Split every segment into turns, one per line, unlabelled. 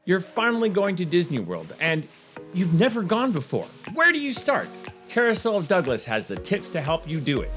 You're finally going to Disney World, and you've never gone before. Where do you start? Carousel of Douglas has the tips to help you do it.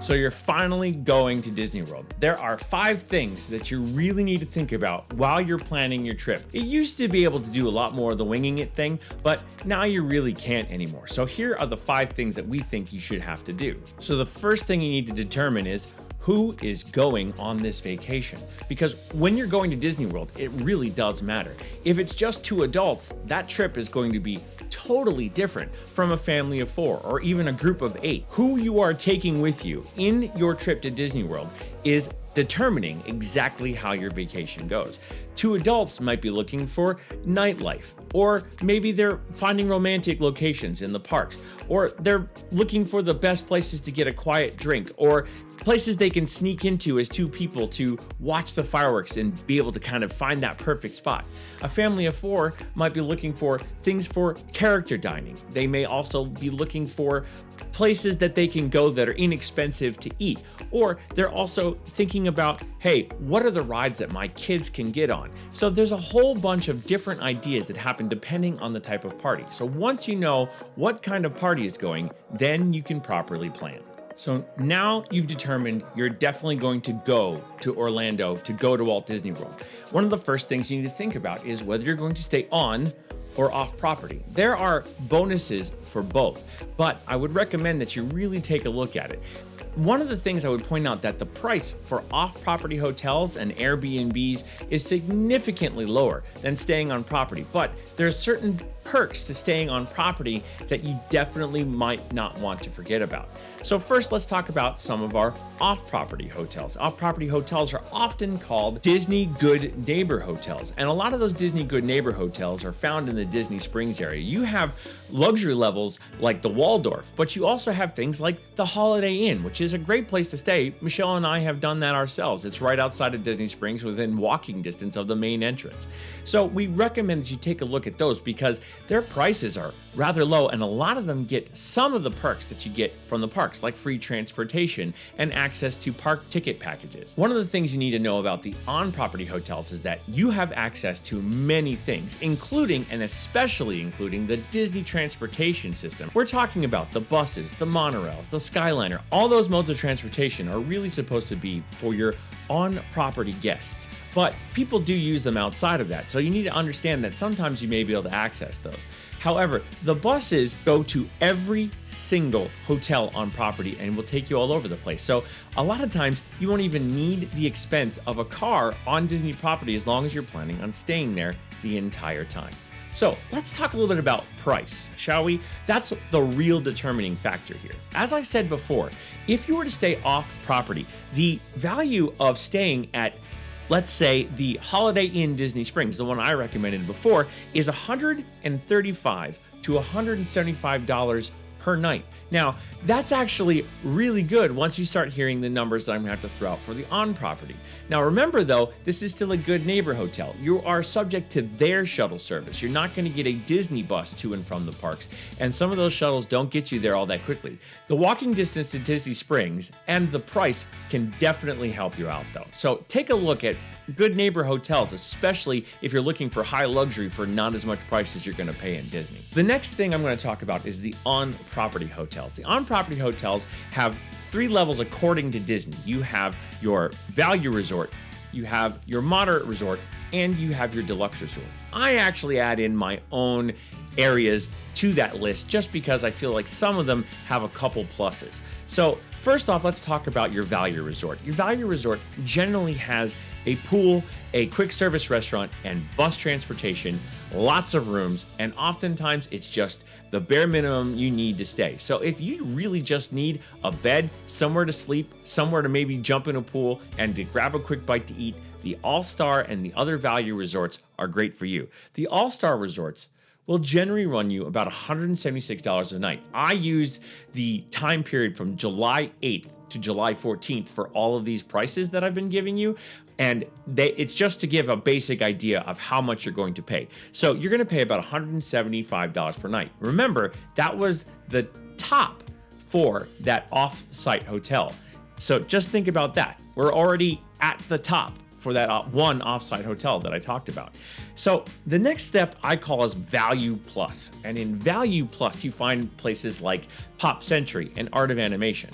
So you're finally going to Disney World. There are 5 things that you really need to think about while you're planning your trip. It used to be able to do a lot more of the winging it thing, but now you really can't anymore. So here are the 5 things that we think you should have to do. So the first thing you need to determine is who is going on this vacation? Because when you're going to Disney World, it really does matter. If it's just 2 adults, that trip is going to be totally different from a family of 4 or even a group of 8. Who you are taking with you in your trip to Disney World is determining exactly how your vacation goes. 2 adults might be looking for nightlife, or maybe they're finding romantic locations in the parks, or they're looking for the best places to get a quiet drink, or places they can sneak into as 2 people to watch the fireworks and be able to kind of find that perfect spot. A family of 4 might be looking for things for character dining. They may also be looking for places that they can go that are inexpensive to eat. Or they're also thinking about, hey, what are the rides that my kids can get on? So there's a whole bunch of different ideas that happen depending on the type of party. So once you know what kind of party is going, then you can properly plan. So now you've determined you're definitely going to go to Orlando to go to Walt Disney World. One of the first things you need to think about is whether you're going to stay on or off property. There are bonuses for both, but I would recommend that you really take a look at it. One of the things I would point out that the price for off-property hotels and Airbnbs is significantly lower than staying on property, but there's certain perks to staying on property that you definitely might not want to forget about. So first, let's talk about some of our off-property hotels. Off-property hotels are often called Disney Good Neighbor hotels, and a lot of those Disney Good Neighbor hotels are found in the Disney Springs area. You have luxury levels like the Waldorf, but you also have things like the Holiday Inn, which is a great place to stay. Michelle and I have done that ourselves. It's right outside of Disney Springs within walking distance of the main entrance. So we recommend that you take a look at those because their prices are rather low, and a lot of them get some of the perks that you get from the parks, like free transportation and access to park ticket packages. One of the things you need to know about the on-property hotels is that you have access to many things, including and especially including the Disney transportation system. We're talking about the buses, the monorails, the Skyliner. All those modes of transportation are really supposed to be for your on-property guests, but people do use them outside of that, so you need to understand that sometimes you may be able to access those. However, the buses go to every single hotel on property and will take you all over the place. So a lot of times you won't even need the expense of a car on Disney property as long as you're planning on staying there the entire time. So let's talk a little bit about price, shall we? That's the real determining factor here. As I said before, if you were to stay off property, the value of staying at, let's say, the Holiday Inn Disney Springs, the one I recommended before, is $135 to $175 per night. Now, that's actually really good once you start hearing the numbers that I'm gonna have to throw out for the on-property. Now remember though, this is still a Good Neighbor hotel. You are subject to their shuttle service. You're not gonna get a Disney bus to and from the parks, and some of those shuttles don't get you there all that quickly. The walking distance to Disney Springs and the price can definitely help you out though. So take a look at Good Neighbor hotels, especially if you're looking for high luxury for not as much price as you're gonna pay in Disney. The next thing I'm gonna talk about is the on-property hotels. The on-property hotels have 3 levels according to Disney. You have your value resort, you have your moderate resort, and you have your deluxe resort. I actually add in my own areas to that list just because I feel like some of them have a couple pluses. So first off, let's talk about your value resort. Your value resort generally has a pool, a quick service restaurant, and bus transportation, lots of rooms, and oftentimes it's just the bare minimum you need to stay. So if you really just need a bed, somewhere to sleep, somewhere to maybe jump in a pool, and to grab a quick bite to eat, the All-Star and the other value resorts are great for you. The All-Star resorts will generally run you about $176 a night. I used the time period from July 8th to July 14th for all of these prices that I've been giving you. And it's just to give a basic idea of how much you're going to pay. So you're going to pay about $175 per night. Remember, that was the top for that off-site hotel. So just think about that. We're already at the top for that one offsite hotel that I talked about. So the next step I call is Value Plus. And in Value Plus, you find places like Pop Century and Art of Animation.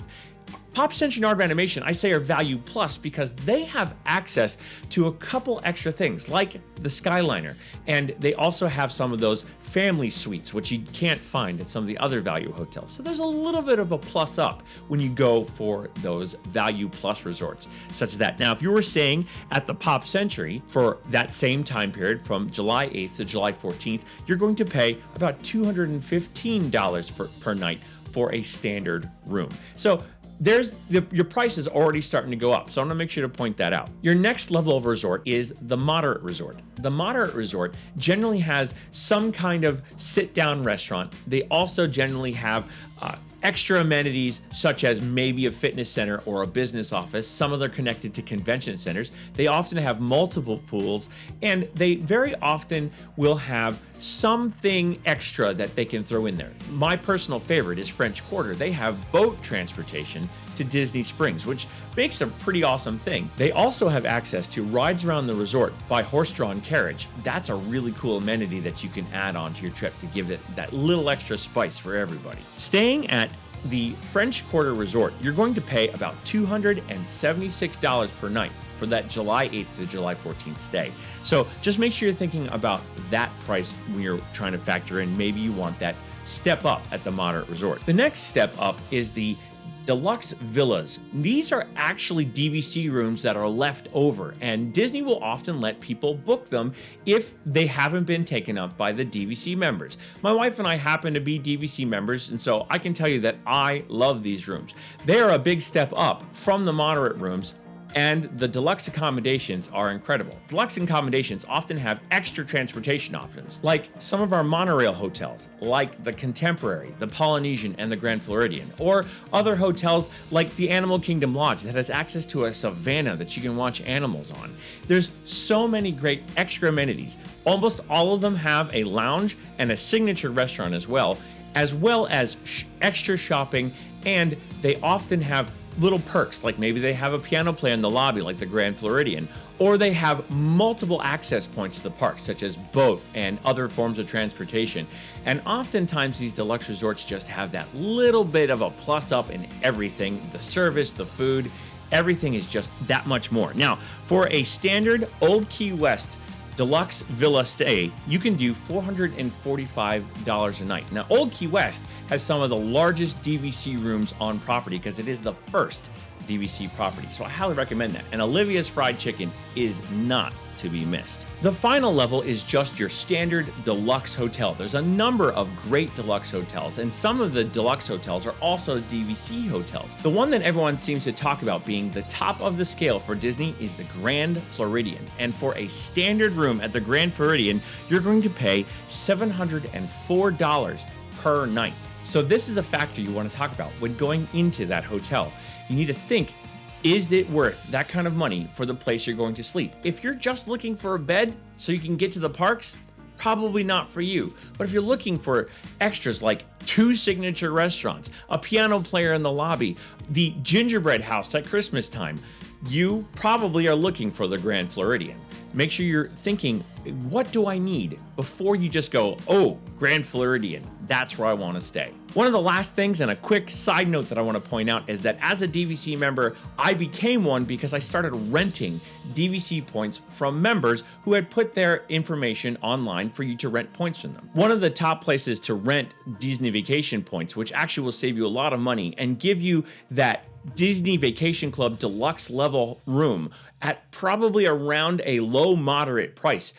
Pop Century and Art of Animation, I say, are Value Plus because they have access to a couple extra things like the Skyliner. And they also have some of those family suites, which you can't find at some of the other value hotels. So there's a little bit of a plus up when you go for those Value Plus resorts, such as that. Now, if you were staying at the Pop Century for that same time period from July 8th to July 14th, you're going to pay about $215 per night for a standard room. So your price is already starting to go up. So I'm gonna make sure to point that out. Your next level of resort is the moderate resort. The moderate resort generally has some kind of sit-down restaurant. They also generally have extra amenities such as maybe a fitness center or a business office. Some of them are connected to convention centers. They often have multiple pools, and they very often will have something extra that they can throw in there. My personal favorite is French Quarter. They have boat transportation to Disney Springs, which makes a pretty awesome thing. They also have access to rides around the resort by horse-drawn carriage. That's a really cool amenity that you can add on to your trip to give it that little extra spice for everybody. Staying at the French Quarter Resort, you're going to pay about $276 per night for that July 8th to July 14th stay. So just make sure you're thinking about that price when you're trying to factor in maybe you want that step up at the moderate resort. The next step up is the Deluxe Villas. These are actually DVC rooms that are left over, and Disney will often let people book them if they haven't been taken up by the DVC members. My wife and I happen to be DVC members, and so I can tell you that I love these rooms. They are a big step up from the moderate rooms, and the deluxe accommodations are incredible. Deluxe accommodations often have extra transportation options, like some of our monorail hotels, like the Contemporary, the Polynesian, and the Grand Floridian, or other hotels like the Animal Kingdom Lodge that has access to a savannah that you can watch animals on. There's so many great extra amenities. Almost all of them have a lounge and a signature restaurant as well as extra shopping, and they often have little perks, like maybe they have a piano player in the lobby like the Grand Floridian, or they have multiple access points to the park, such as boat and other forms of transportation. And oftentimes these deluxe resorts just have that little bit of a plus up in everything. The service, the food, everything is just that much more. Now, for a standard Old Key West deluxe villa stay, you can do $445 a night. Now, Old Key West has some of the largest DVC rooms on property because it is the first DVC property. So I highly recommend that. And Olivia's Fried Chicken is not to be missed. The final level is just your standard deluxe hotel. There's a number of great deluxe hotels, and some of the deluxe hotels are also DVC hotels. The one that everyone seems to talk about being the top of the scale for Disney is the Grand Floridian. And for a standard room at the Grand Floridian, you're going to pay $704 per night. So this is a factor you want to talk about when going into that hotel. You need to think, is it worth that kind of money for the place you're going to sleep? If you're just looking for a bed so you can get to the parks, probably not for you. But if you're looking for extras like 2 signature restaurants, a piano player in the lobby, the gingerbread house at Christmas time, you probably are looking for the Grand Floridian. Make sure you're thinking, what do I need before you just go, oh, Grand Floridian, that's where I want to stay. One of the last things, and a quick side note that I want to point out, is that as a DVC member, I became one because I started renting DVC points from members who had put their information online for you to rent points from them. One of the top places to rent Disney Vacation points, which actually will save you a lot of money and give you that Disney Vacation Club deluxe level room at probably around a low moderate price,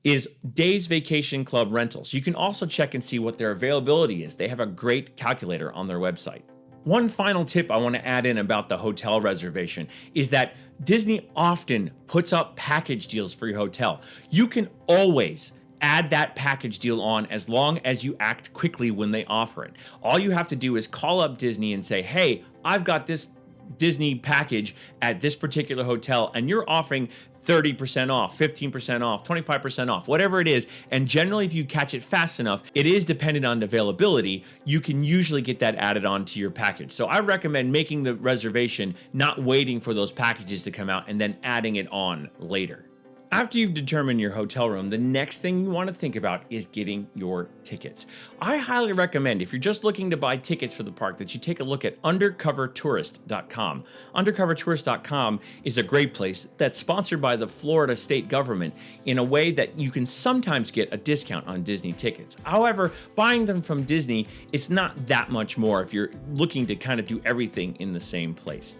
is Days Vacation Club Rentals. You can also check and see what their availability is. They have a great calculator on their website. One final tip I want to add in about the hotel reservation is that Disney often puts up package deals for your hotel. You can always add that package deal on as long as you act quickly when they offer it. All you have to do is call up Disney and say, hey, I've got this Disney package at this particular hotel and you're offering 30% off, 15% off, 25% off, whatever it is. And generally, if you catch it fast enough, it is dependent on availability. You can usually get that added on to your package. So I recommend making the reservation, not waiting for those packages to come out and then adding it on later. After you've determined your hotel room, the next thing you want to think about is getting your tickets. I highly recommend, if you're just looking to buy tickets for the park, that you take a look at undercovertourist.com. Undercovertourist.com is a great place that's sponsored by the Florida state government in a way that you can sometimes get a discount on Disney tickets. However, buying them from Disney, it's not that much more if you're looking to kind of do everything in the same place.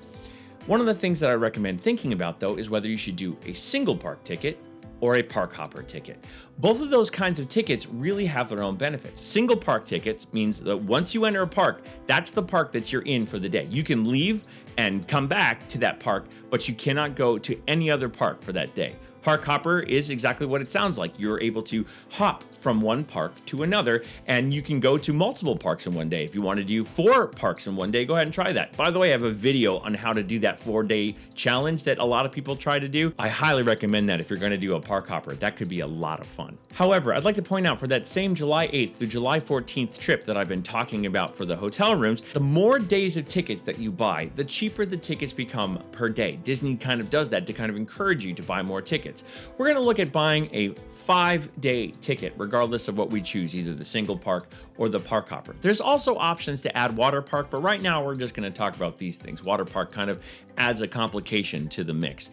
One of the things that I recommend thinking about, though, is whether you should do a single park ticket or a park hopper ticket. Both of those kinds of tickets really have their own benefits. Single park tickets means that once you enter a park, that's the park that you're in for the day. You can leave and come back to that park, but you cannot go to any other park for that day. Park hopper is exactly what it sounds like. You're able to hop from one park to another, and you can go to multiple parks in one day. If you want to do 4 parks in one day, go ahead and try that. By the way, I have a video on how to do that 4-day challenge that a lot of people try to do. I highly recommend that if you're going to do a park hopper. That could be a lot of fun. However, I'd like to point out for that same July 8th through July 14th trip that I've been talking about for the hotel rooms, the more days of tickets that you buy, the cheaper the tickets become per day. Disney kind of does that to kind of encourage you to buy more tickets. We're going to look at buying a 5-day ticket, regardless of what we choose, either the single park or the park hopper. There's also options to add water park, but right now we're just going to talk about these things. Water park kind of adds a complication to the mix.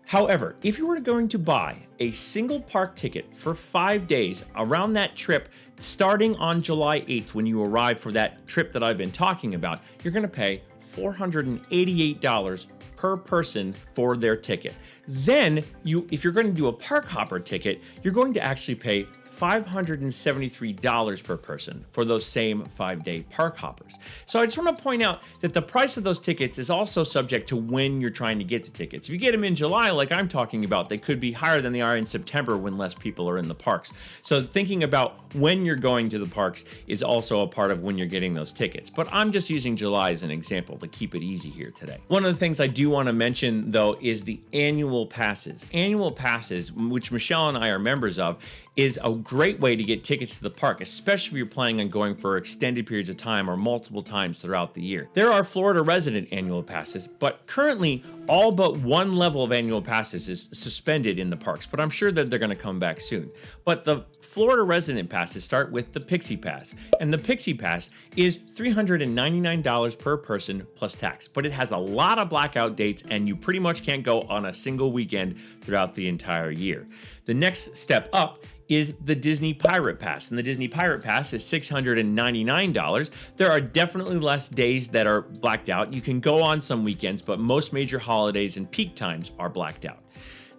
However, if you were going to buy a single park ticket for 5 days around that trip, starting on July 8th when you arrive for that trip that I've been talking about, you're going to pay $488 per person for their ticket. Then, if you're going to do a park hopper ticket, you're going to actually pay $573 per person for those same 5-day park hoppers. So I just want to point out that the price of those tickets is also subject to when you're trying to get the tickets. If you get them in July, like I'm talking about, they could be higher than they are in September when less people are in the parks. So thinking about when you're going to the parks is also a part of when you're getting those tickets. But I'm just using July as an example to keep it easy here today. One of the things I do want to mention, though, is the annual passes. Annual passes, which Michelle and I are members of, is a great way to get tickets to the park, especially if you're planning on going for extended periods of time or multiple times throughout the year. There are Florida resident annual passes, but currently all but one level of annual passes is suspended in the parks, but I'm sure that they're going to come back soon. But the Florida resident passes start with the Pixie Pass, and the Pixie Pass is $399 per person plus tax, but it has a lot of blackout dates and you pretty much can't go on a single weekend throughout the entire year. The next step up is the Disney Pirate Pass, and the Disney Pirate Pass is $699. There are definitely less days that are blacked out. You can go on some weekends, but most major holidays and peak times are blacked out.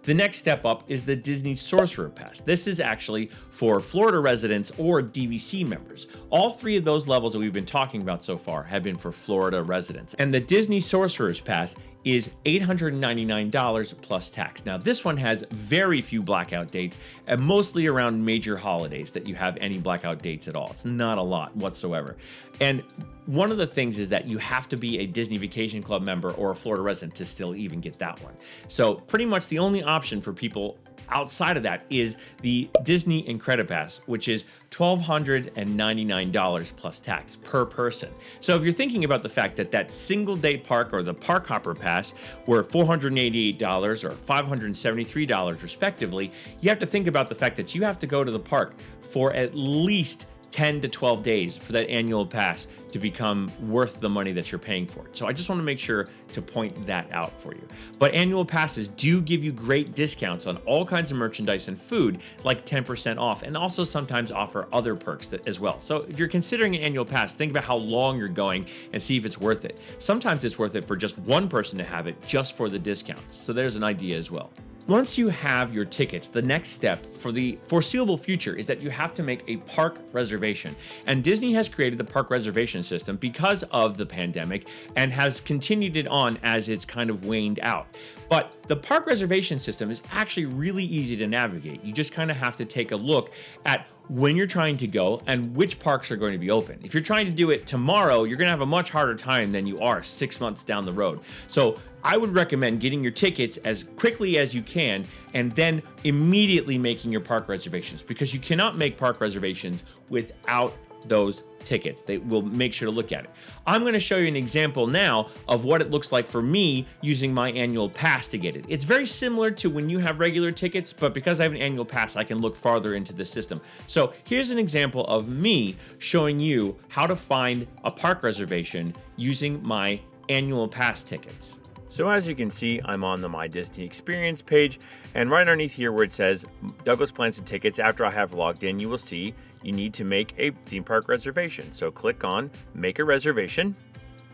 The next step up is the Disney Sorcerer Pass. This is actually for Florida residents or DVC members. All 3 of those levels that we've been talking about so far have been for Florida residents. And the Disney Sorcerer's Pass is $899 plus tax. Now, this one has very few blackout dates and mostly around major holidays that you have any blackout dates at all. It's not a lot whatsoever. And one of the things is that you have to be a Disney Vacation Club member or a Florida resident to still even get that one. So pretty much the only option for people outside of that is the Disney Incredipass, which is $1,299 plus tax per person. So if you're thinking about the fact that that single day park or the park hopper pass were $488 or $573 respectively, you have to think about the fact that you have to go to the park for at least 10 to 12 days for that annual pass to become worth the money that you're paying for it. So I just want to make sure to point that out for you. But annual passes do give you great discounts on all kinds of merchandise and food, like 10% off, and also sometimes offer other perks as well. So if you're considering an annual pass, think about how long you're going and see if it's worth it. Sometimes it's worth it for just one person to have it just for the discounts. So there's an idea as well. Once you have your tickets, the next step for the foreseeable future is that you have to make a park reservation. And Disney has created the park reservation system because of the pandemic and has continued it on as it's kind of waned out. But the park reservation system is actually really easy to navigate. You just kind of have to take a look at when you're trying to go and which parks are going to be open. If you're trying to do it tomorrow, you're going to have a much harder time than you are 6 months down the road. So I would recommend getting your tickets as quickly as you can and then immediately making your park reservations, because you cannot make park reservations without those tickets. They will make sure to look at it. I'm going to show you an example now of what it looks like for me using my annual pass to get it. It's very similar to when you have regular tickets, but because I have an annual pass, I can look farther into the system. So here's an example of me showing you how to find a park reservation using my annual pass tickets. So as you can see, I'm on the My Disney Experience page, and right underneath here where it says Douglas Plans and Tickets, after I have logged in, you will see you need to make a theme park reservation. So click on Make a Reservation,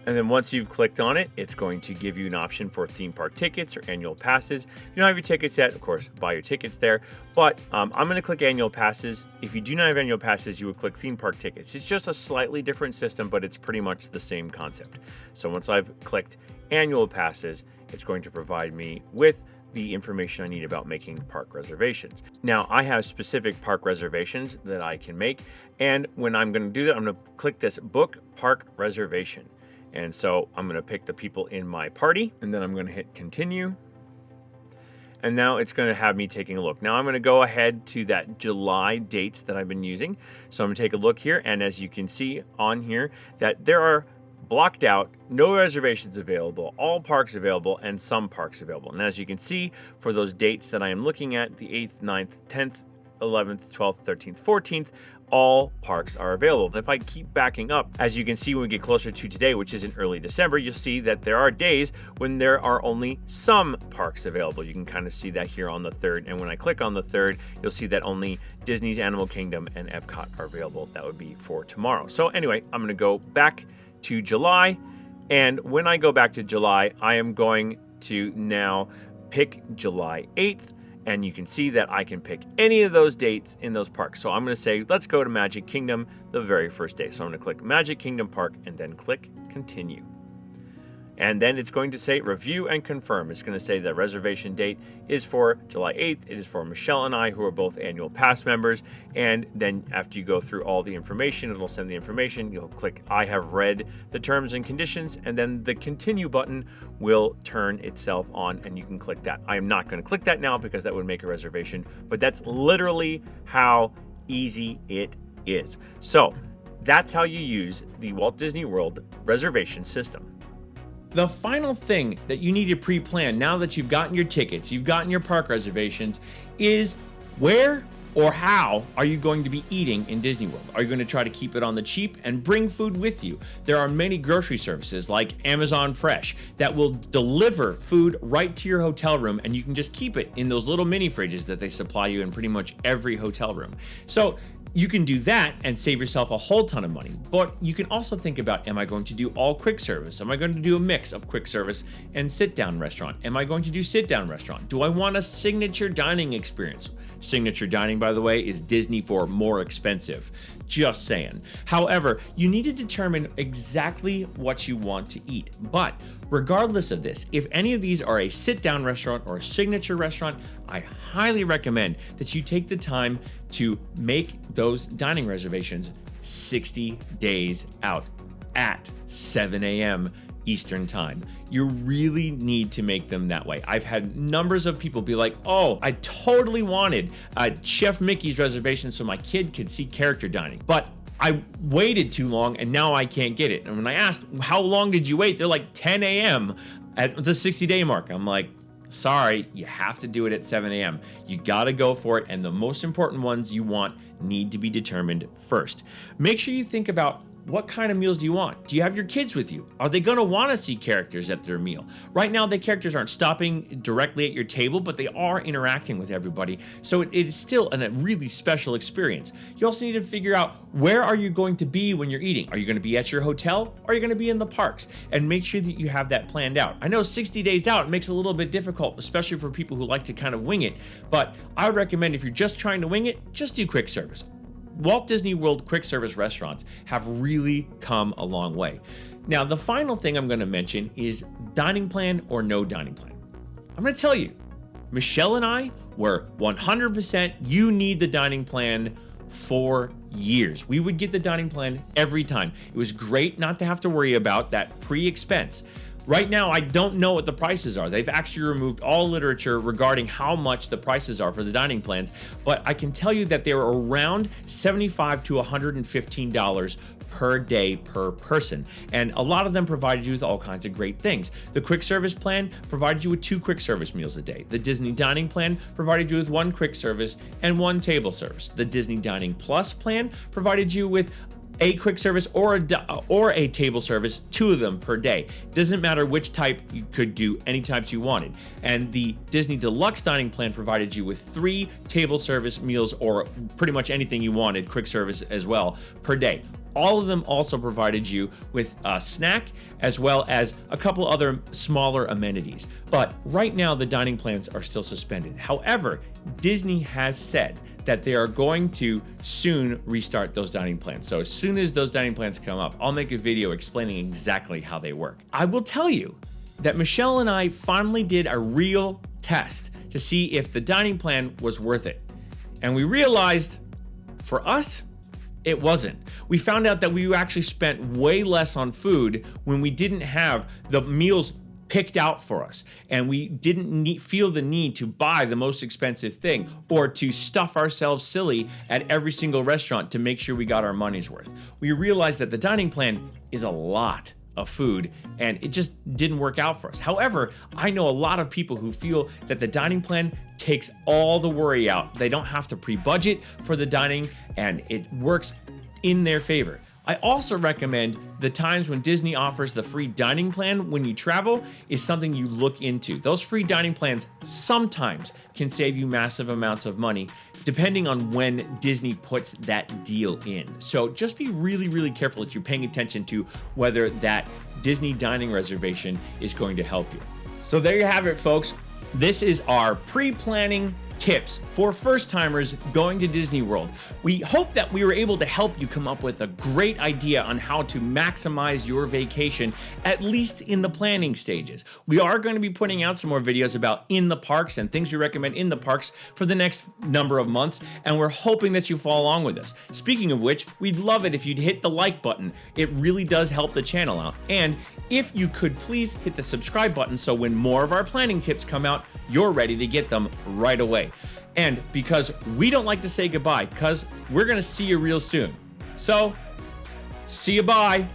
and then once you've clicked on it, it's going to give you an option for theme park tickets or annual passes. If you don't have your tickets yet, of course, buy your tickets there, but I'm going to click annual passes. If you do not have annual passes, you would click theme park tickets. It's just a slightly different system, but it's pretty much the same concept. So once I've clicked annual passes, it's going to provide me with the information I need about making park reservations. Now, I have specific park reservations that I can make, and when I'm going to do that, I'm going to click this Book Park Reservation. And so I'm going to pick the people in my party, and then I'm going to hit Continue. And now it's going to have me taking a look. Now I'm going to go ahead to that July dates that I've been using. So I'm going to take a look here, and as you can see on here, that there are blocked out, no reservations available, all parks available, and some parks available. And as you can see, for those dates that I am looking at, the 8th, 9th, 10th, 11th, 12th, 13th, 14th, all parks are available. And if I keep backing up, as you can see when we get closer to today, which is in early December, you'll see that there are days when there are only some parks available. You can kind of see that here on the 3rd. And when I click on the 3rd, you'll see that only Disney's Animal Kingdom and Epcot are available. That would be for tomorrow. So anyway, I'm going to go back to July, and when I go back to July, I am going to now pick July 8th, and you can see that I can pick any of those dates in those parks. So I'm going to say, let's go to Magic Kingdom the very first day. So I'm going to click Magic Kingdom Park and then click Continue. And then it's going to say Review and Confirm. It's going to say the reservation date is for July 8th. It is for Michelle and I, who are both annual pass members. And then after you go through all the information, it'll send the information. You'll click I have read the terms and conditions, and then the Continue button will turn itself on, and you can click that. I am not going to click that now because that would make a reservation, but that's literally how easy it is. So that's how you use the Walt Disney World reservation system. The final thing that you need to pre-plan now that you've gotten your tickets, you've gotten your park reservations, is where or how are you going to be eating in Disney World? Are you going to try to keep it on the cheap and bring food with you? There are many grocery services like Amazon Fresh that will deliver food right to your hotel room, and you can just keep it in those little mini fridges that they supply you in pretty much every hotel room. So you can do that and save yourself a whole ton of money. But you can also think about, am I going to do all quick service? Am I going to do a mix of quick service and sit-down restaurant? Am I going to do sit-down restaurant? Do I want a signature dining experience? Signature dining, by the way, is Disney for more expensive. Just saying. However, you need to determine exactly what you want to eat. But regardless of this, if any of these are a sit-down restaurant or a signature restaurant, I highly recommend that you take the time to make those dining reservations 60 days out at 7 a.m. Eastern time. You really need to make them that way. I've had numbers of people be like, oh, I totally wanted Chef Mickey's reservation so my kid could see character dining, but I waited too long and now I can't get it. And when I asked, how long did you wait? They're like 10 a.m. at the 60-day mark. I'm like, sorry, you have to do it at 7 a.m. You gotta go for it, and the most important ones you want need to be determined first. Make sure you think about What kind of meals do you want? Do you have your kids with you? Are they going to want to see characters at their meal? Right now, the characters aren't stopping directly at your table, but they are interacting with everybody. So it is still a really special experience. You also need to figure out, where are you going to be when you're eating? Are you going to be at your hotel, or are you going to be in the parks? And make sure that you have that planned out. I know 60 days out makes it a little bit difficult, especially for people who like to kind of wing it. But I would recommend, if you're just trying to wing it, just do quick service. Walt Disney World quick service restaurants have really come a long way. Now, the final thing I'm going to mention is dining plan or no dining plan. I'm going to tell you, Michelle and I were 100% you need the dining plan for years. We would get the dining plan every time. It was great not to have to worry about that pre-expense. Right now, I don't know what the prices are. They've actually removed all literature regarding how much the prices are for the dining plans, but I can tell you that they're around $75 to $115 per day per person. And a lot of them provided you with all kinds of great things. The quick service plan provided you with 2 quick service meals a day. The Disney dining plan provided you with 1 quick service and 1 table service. The Disney Dining Plus plan provided you with a quick service or a table service, 2 of them per day. Doesn't matter which type, you could do any types you wanted. And the Disney Deluxe Dining Plan provided you with 3 table service meals, or pretty much anything you wanted, quick service as well, per day. All of them also provided you with a snack, as well as a couple other smaller amenities. But right now, the dining plans are still suspended. However, Disney has said that they are going to soon restart those dining plans. So as soon as those dining plans come up, I'll make a video explaining exactly how they work. I will tell you that Michelle and I finally did a real test to see if the dining plan was worth it. And we realized, for us, it wasn't. We found out that we actually spent way less on food when we didn't have the meals picked out for us, and we didn't feel the need to buy the most expensive thing or to stuff ourselves silly at every single restaurant to make sure we got our money's worth. We realized that the dining plan is a lot of food, and it just didn't work out for us. However, I know a lot of people who feel that the dining plan takes all the worry out. They don't have to pre-budget for the dining, and it works in their favor. I also recommend the times when Disney offers the free dining plan when you travel is something you look into. Those free dining plans sometimes can save you massive amounts of money, depending on when Disney puts that deal in. So just be really, really careful that you're paying attention to whether that Disney dining reservation is going to help you. So there you have it, folks. This is our pre-planning tips for first-timers going to Disney World. We hope that we were able to help you come up with a great idea on how to maximize your vacation, at least in the planning stages. We are going to be putting out some more videos about in the parks and things we recommend in the parks for the next number of months, and we're hoping that you follow along with us. Speaking of which, we'd love it if you'd hit the like button. It really does help the channel out. And if you could please hit the subscribe button so when more of our planning tips come out, you're ready to get them right away. And because we don't like to say goodbye, because we're going to see you real soon. So, see you bye.